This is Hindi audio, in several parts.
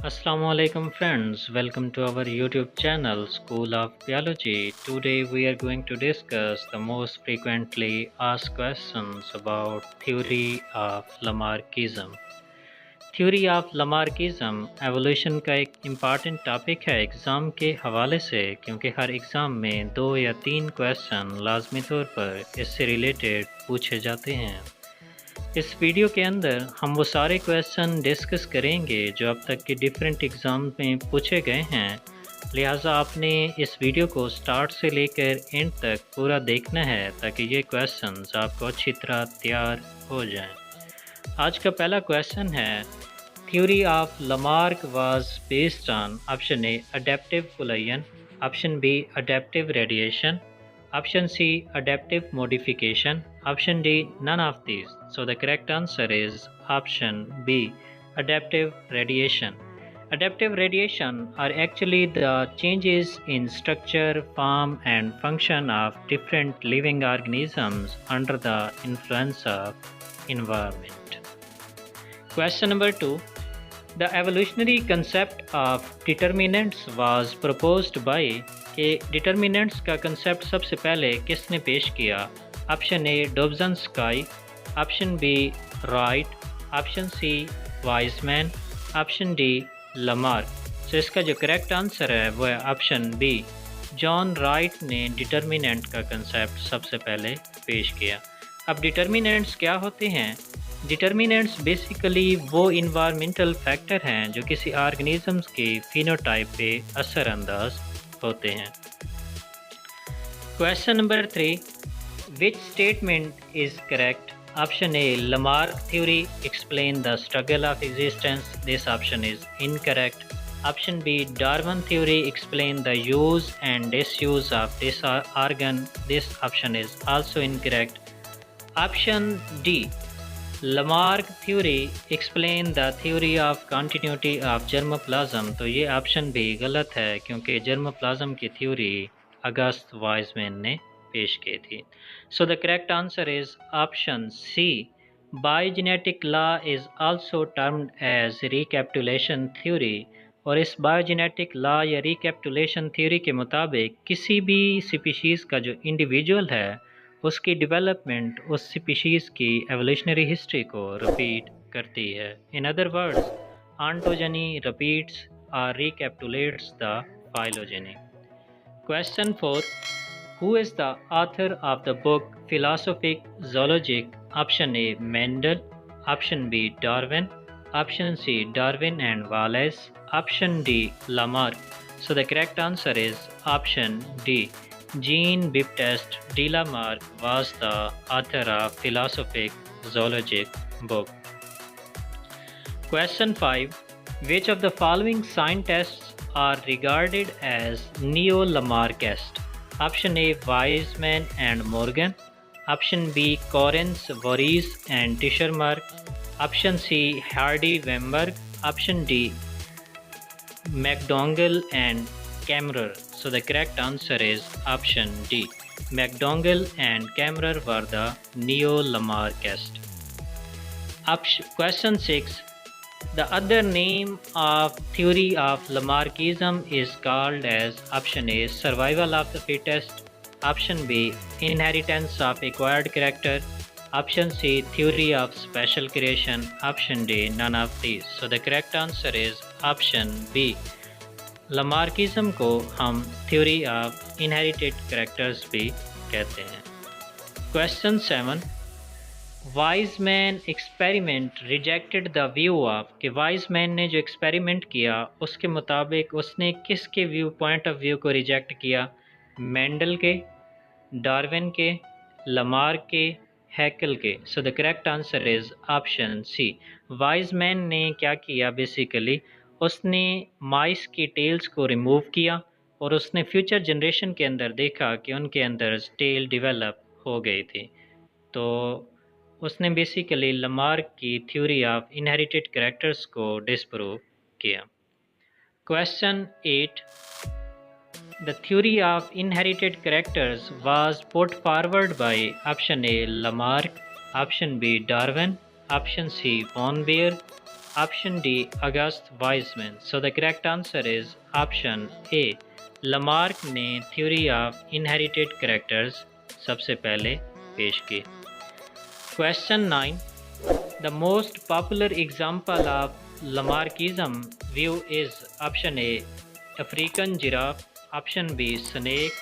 Assalamualaikum friends, welcome to our YouTube channel School of Biology. Today we are going to discuss the most frequently asked questions about theory of Lamarckism. Theory of Lamarckism evolution का एक इम्पॉर्टेंट टॉपिक है एग्ज़ाम के हवाले से, क्योंकि हर एग्ज़ाम में 2 या 3 क्वेश्चन लाजमी तौर पर इससे रिलेटेड पूछे जाते हैं। इस वीडियो के अंदर हम वो सारे क्वेश्चन डिस्कस करेंगे जो अब तक के डिफरेंट एग्ज़ाम में पूछे गए हैं, लिहाजा आपने इस वीडियो को स्टार्ट से लेकर एंड तक पूरा देखना है ताकि ये क्वेश्चंस आपको अच्छी तरह तैयार हो जाएं। आज का पहला क्वेश्चन है, theory of Lamarck was based on option A adaptive bullion, option B adaptive radiation, option C adaptive modification, option D none of these. So the correct answer is option B adaptive radiation. Adaptive radiation are actually the changes in structure, form and function of different living organisms under the influence of environment. Question number 2. The evolutionary concept of determinants was proposed by कि डिटर्मिनेंट्स का कंसेप्ट सबसे पहले किसने पेश किया? Option A Dobzhansky, option B Wright, option C Weismann, option D Lamarck. So इसका जो करेक्ट आंसर है वो है ऑप्शन बी, जॉन राइट ने डिटर्मिनेंट का कंसेप्ट सबसे पहले पेश किया। अब डिटर्मिनेंट्स क्या होते हैं? डिटर्मिनेंट्स बेसिकली वो इन्वायरमेंटल फैक्टर हैं जो किसी ऑर्गेनिजम्स के फिनोटाइप पे असरअंदाज होते हैं। Question number 3. Which statement is correct? Option A Lamarck theory explain the struggle of existence, this option is incorrect. Option B Darwin theory explain the use and disuse of this organ, this option is also incorrect. Option D Lamarck theory explain the theory of continuity of germoplasm, तो ये ऑप्शन भी गलत है क्योंकि जर्मोप्लाज्म की थ्योरी अगस्त वाइजमैन ने पेश की थी। So the correct answer is option C, biogenetic law is also termed as recapitulation theory. और इस बायोजेनेटिक लॉ या रिकैपिटुलेशन थ्योरी के मुताबिक किसी भी स्पीशीज़ का जो इंडिविजुअल है उसकी डेवलपमेंट उस स्पीशीज़ की एवोल्यूशनरी हिस्ट्री को रिपीट करती है। In other words, ontogeny repeats और recapitulates the phylogeny. Question 4. Who is the author of the book Philosophie Zoologique? Option A Mendel, option B Darwin, option C Darwin and Wallace, option D Lamarck. So the correct answer is option D, Jean-Baptiste de Lamarck was the author of Philosophic Zoologic book. Question 5. Which of the following scientists are regarded as neo-Lamarckist? Option A Weismann and Morgan, option B Correns, Voorhees and Tischermark, option C Hardy Weinberg, option D McDougall and Kammerer. So the correct answer is option D, McDougall and Kammerer were the neo-Lamarckists. Question 6. The other name of theory of Lamarckism is called as option A survival of the fittest, option B inheritance of acquired character, option C theory of special creation, option D none of these. So the correct answer is option B, Lamarckism को हम थ्योरी ऑफ इनहेरिटेड कैरेक्टर्स भी कहते हैं। Question 7. Weismann experiment rejected the view of, कि वाइजमैन ने जो एक्सपेरिमेंट किया उसके मुताबिक उसने किसके व्यू पॉइंट ऑफ व्यू को रिजेक्ट किया? मेंडल के, डार्विन के, लामार्क के, हैकल के। So the correct answer is option C, Weismann ने क्या किया? बेसिकली उसने माइस की टेल्स को रिमूव किया और उसने फ्यूचर जनरेशन के अंदर देखा कि उनके अंदर टेल डेवलप हो गई थी, तो उसने बेसिकली लामार्क की थ्योरी ऑफ इनहेरिटेड कैरेक्टर्स को डिसप्रूव किया। Question 8. The theory of inherited characters was put forward by option A Lamarck, option B Darwin, option C von Baer, Option D. August Weismann. So the correct answer is option A. Lamarck ने थ्योरी ऑफ इनहेरिटेड कैरेक्टर्स सबसे पहले पेश की। Question 9. The most popular example of Lamarckism view is option A. African giraffe, option B. Snake,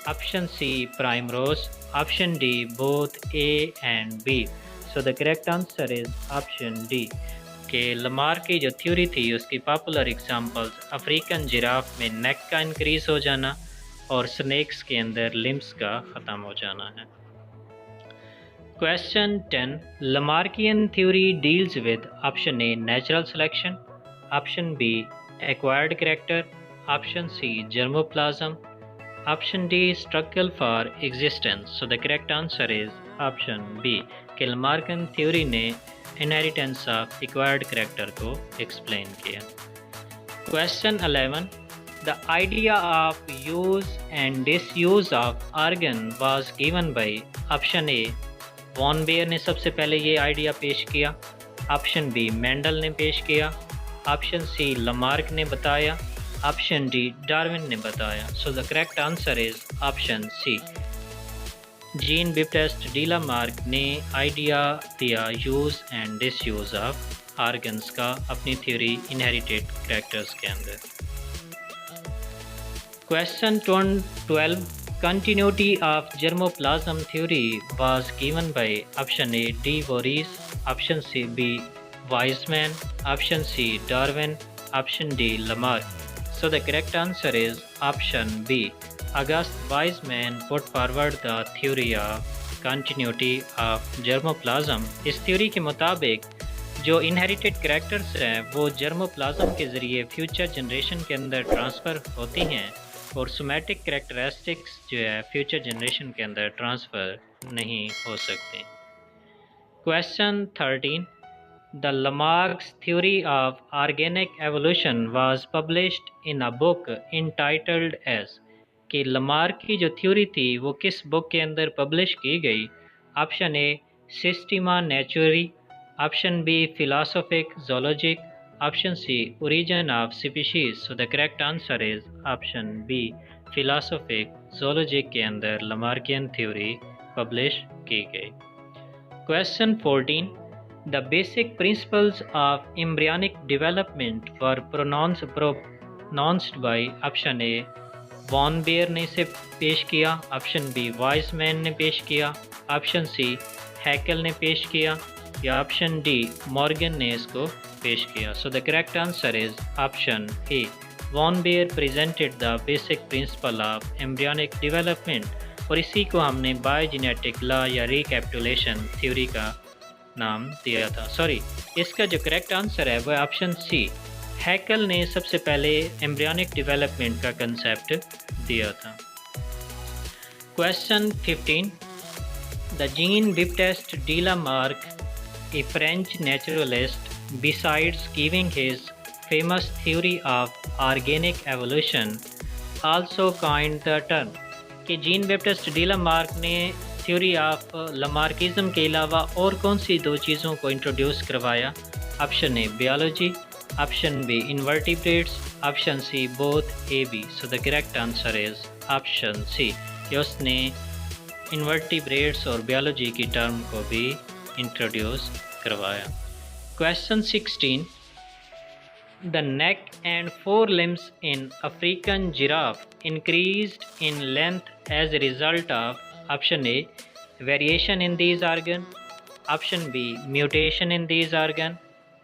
option C. Primrose, option D. Both A and B. So the correct answer is option D. कि लमार्क की जो थ्योरी थी उसकी पॉपुलर एग्जांपल्स अफ्रीकन जिराफ में नेक का इंक्रीज हो जाना और स्नेक्स के अंदर लिम्स का ख़त्म हो जाना है। Question 10. Lamarckian theory deals with option A natural selection, option B acquired character, option C germoplasm, option D struggle for existence. So the correct answer is option B कि लमार्कियन थ्योरी ने इनहेरिटेंस ऑफ एक्वायर्ड कैरेक्टर को एक्सप्लेन किया। Question 11. The idea of use and disuse of organ was given by option A von Baer ने सबसे पहले ये आइडिया पेश किया, ऑप्शन बी मेंडल ने पेश किया, ऑप्शन सी लमार्क ने बताया, ऑप्शन डी डार्विन ने बताया। So the correct answer is option C. Jean Baptiste de Lamarck ने आइडिया दिया use and disuse of organs का अपनी थ्योरी इनहेरिटेड कैरेक्टर्स के अंदर। Question 12. Continuity of germoplasm theory was given by option A de Vries, option C B Weismann, option C Darwin, option D Lamarck. So the correct answer is option B. August Weismann put forward the theory of continuity of germoplasm। इस थ्योरी के मुताबिक जो इनहेरिटेड कैरेक्टर्स हैं वो जर्मोप्लाज्म के ज़रिए फ्यूचर जनरेशन के अंदर ट्रांसफ़र होती हैं और सोमैटिक कैरेक्टरिस्टिक्स जो है फ्यूचर जनरेशन के अंदर ट्रांसफ़र नहीं हो सकती। Question 13. The Lamarck's theory of organic evolution was published in a book entitled as। कि लमार्क की जो थ्योरी थी वो किस बुक के अंदर पब्लिश की गई? Option A Systema Naturae, option B Philosophie Zoologique, option C origin of species. So the correct answer is option B Philosophie Zoologique के अंदर लमार्कियन थ्योरी पब्लिश की गई। Question 14. The basic principles of embryonic development were pronounced by option A von Baer ने इसे पेश किया, ऑप्शन बी वाइजमैन ने पेश किया, ऑप्शन सी हैकेल ने पेश किया या ऑप्शन डी मॉर्गन ने इसको पेश किया। So the correct answer is option A von Baer presented the basic principle of embryonic development और इसी को हमने बायोजेनेटिक लॉ या रिकैपिटुलेशन थ्योरी का नाम दिया था। सॉरी, इसका जो करेक्ट आंसर है वह ऑप्शन सी हैकेल ने सबसे पहले एम्ब्रियनिक डेवलपमेंट का कंसेप्ट दिया था। Question 15. The gene Baptiste de Lamarck, A French naturalist, besides giving his famous theory of organic evolution also coined the term. कि जीन बैप्टिस्ट डी लामार्क ने थ्योरी ऑफ लामार्किज्म के अलावा और कौन सी दो चीज़ों को इंट्रोड्यूस करवाया? Option A biology, option B invertebrates, option C both A B. So the correct answer is option C कि उसने इन्वर्टिब्रेट्स और बायोलॉजी की टर्म को भी इंट्रोड्यूस करवाया। Question 16. The neck and fore limbs in African giraffe increased in length as a result of option A variation in these organ, option B mutation in these organ,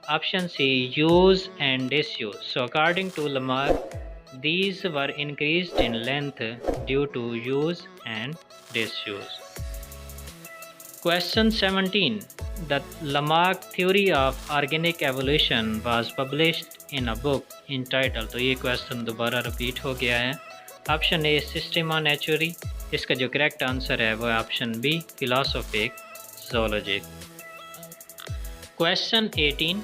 option C use and disuse. So according to Lamarck, these were increased in length due to use and disuse. Question 17. The Lamarck theory of organic evolution was published in a book entitled, तो ये क्वेश्चन दोबारा रिपीट हो गया है। ऑप्शन ए सिस्टेमा नेचुरी, इसका जो करेक्ट आंसर है वह option B Philosophie जोलॉजिक। Question 18.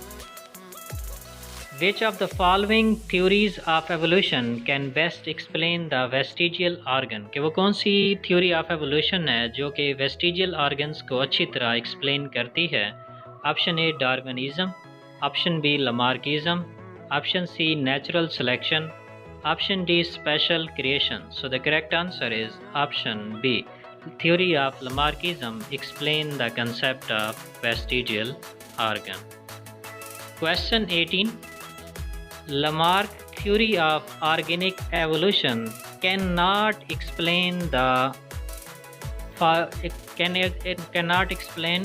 Which of the following theories of evolution can best explain the vestigial organ? कि वो कौन सी theory of evolution है जो कि vestigial organs को अच्छी तरह explain करती है? Option A Darwinism, Option B, Lamarckism. Option C, natural selection. Option D, special creation. So the correct answer is option B. Theory of Lamarckism explains the concept of vestigial organ. Question 18. Lamarck theory of organic evolution cannot explain the it cannot explain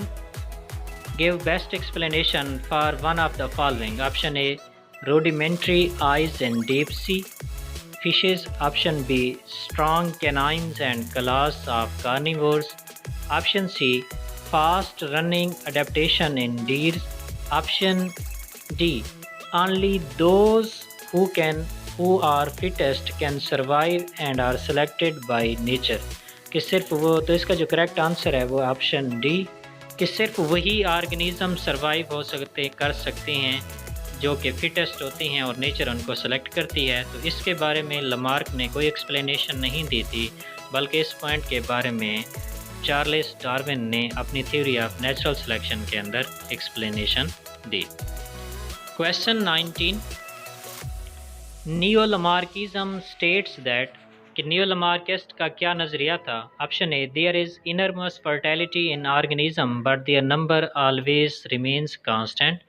give best explanation for one of the following. Option A, rudimentary eyes in deep sea fishes. Option B, strong canines and claws of carnivores. Option C, fast running adaptation in deer. Option D, only those who are fittest can survive and are selected by nature. कि सिर्फ वो, तो इसका जो करेक्ट आंसर है वो ऑप्शन डी, कि सिर्फ वही ऑर्गेनिज्म सर्वाइव कर सकते हैं जो कि फिटेस्ट होते हैं और नेचर उनको सेलेक्ट करती है। तो इसके बारे में लमार्क ने कोई एक्सप्लेनेशन नहीं दी थी, बल्कि इस पॉइंट के बारे में चार्ल्स डार्विन ने अपनी थ्योरी ऑफ नेचुरल सिलेक्शन के अंदर एक्सप्लेनेशन दी। क्वेश्चन 19. नियो-लमार्किज्म स्टेट्स दैट, कि नियो-लमार्किस्ट का क्या नज़रिया था। Option A, there is innermost fertility in organism but their number always remains constant.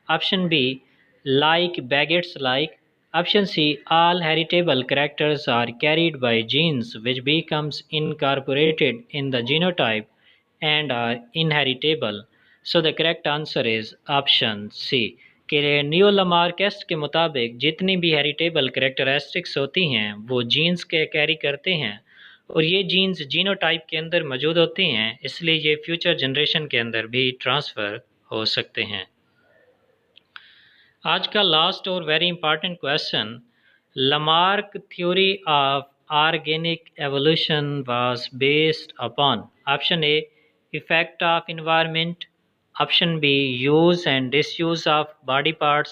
Option B, like begets like. Option C, all heritable characters are carried by genes which becomes incorporated in the genotype and are inheritable. So the correct answer is option C, कि नियो-लमार्किस्ट के मुताबिक जितनी भी हेरिटेबल करेक्टरिस्टिक्स होती हैं वो जीन्स के कैरी करते हैं और ये जीन्स जीनोटाइप के अंदर मौजूद होते हैं, इसलिए ये फ्यूचर जनरेशन के अंदर भी ट्रांसफ़र हो सकते हैं। आज का लास्ट और very important question, Lamarck theory of organic evolution was based upon. Option A, effect of environment. Option B, use and disuse of body parts.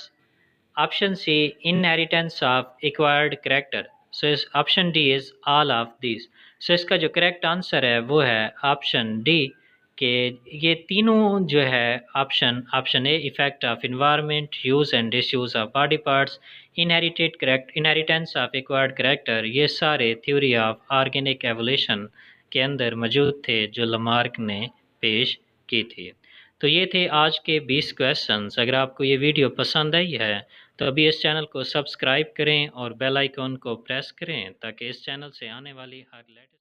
Option C, inheritance of acquired character. So option D is all of these. So इसका जो correct answer है वो है option D, कि ये तीनों जो है option A, effect of environment, use and disuse of body parts, inheritance of acquired character, ये सारे theory of organic evolution के अंदर मौजूद थे जो लमार्क ने पेश की थी। तो ये थे आज के 20 क्वेश्चंस। अगर आपको ये वीडियो पसंद आई है तो अभी इस चैनल को सब्सक्राइब करें और बेल आइकॉन को प्रेस करें ताकि इस चैनल से आने वाली हर लेटेस्ट